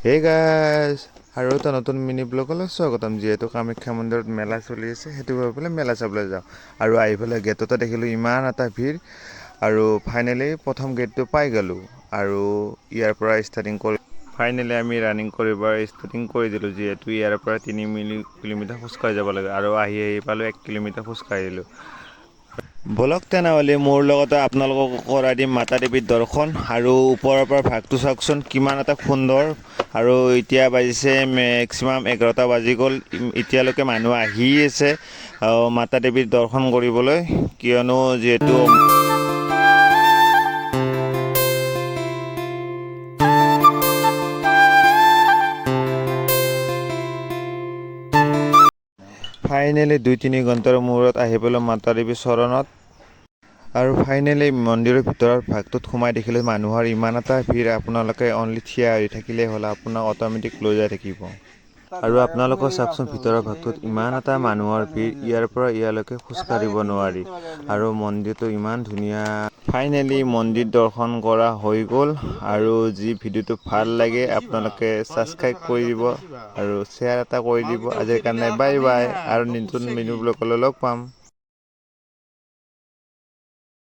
Hey guys আৰু এটা নতুন মিনি ব্লগলৈ স্বাগতম। যিহেতু কামাখ্যা মন্দিৰত মেলা চলি আছে, সেইটো ভাবি পেলাই মেলা চাবলৈ যাওঁ। আৰু আহি পেলাই গেটতে দেখিলোঁ ইমান এটা ভিৰ, আৰু ফাইনেলি প্ৰথম গেটটো পাই গ'লোঁ। আৰু ইয়াৰ পৰা ষ্টাৰ্টিং কৰি ফাইনেলি আমি ৰানিং কৰিব ষ্টাৰ্টিং কৰি দিলোঁ। যিহেতু ইয়াৰ পৰা 3 কিলোমিটাৰ খোজকাঢ়ি যাব লাগে, আৰু আহি পালোঁ 1 কিলোমিটাৰ খোজকাঢ়িলোঁ। বলক তেনেহ'লে মোৰ লগতে আপোনালোকক কৰাই দিম মাতা দেৱীৰ দৰ্শন। আৰু ওপৰৰ পৰা ভাগটো চাওকচোন কিমান এটা সুন্দৰ। আৰু এতিয়া বাজিছে মেক্সিমাম 11টা বাজি গ'ল। এতিয়ালৈকে মানুহ আহি আছে মাতা দেৱীৰ দৰ্শন কৰিবলৈ, কিয়নো যিহেতু ফাইনেলি 2-3 ঘণ্টাৰ মূৰত আহি পেলোঁ মাতা দেৱীৰ চৰণত। আৰু ফাইনেলি মন্দিৰৰ ভিতৰৰ ভাগটোত সোমাই দেখিলোঁ মানুহৰ ইমান এটা ভিৰ, আপোনালোকে অনলি থিয় হৈ থাকিলেই হ'ল, আপোনাক অট'মেটিক লৈ যাই থাকিব। আৰু আপোনালোকে চাওকচোন ভিতৰৰ ভাগটোত ইমান এটা মানুহৰ ভিৰ, ইয়াৰ পৰা ইয়ালৈকে খোজকাঢ়িব নোৱাৰি। আৰু মন্দিৰটো ইমান ধুনীয়া। ফাইনেলি মন্দিৰ দৰ্শন কৰা হৈ গ'ল। আৰু যি ভিডিঅ'টো ভাল লাগে আপোনালোকে ছাবস্ক্ৰাইব কৰি দিব আৰু শ্বেয়াৰ এটা কৰি দিব। আজিৰ কাৰণে বাই বাই, আৰু নতুন মিনি ব্লগলৈ লগ পাম।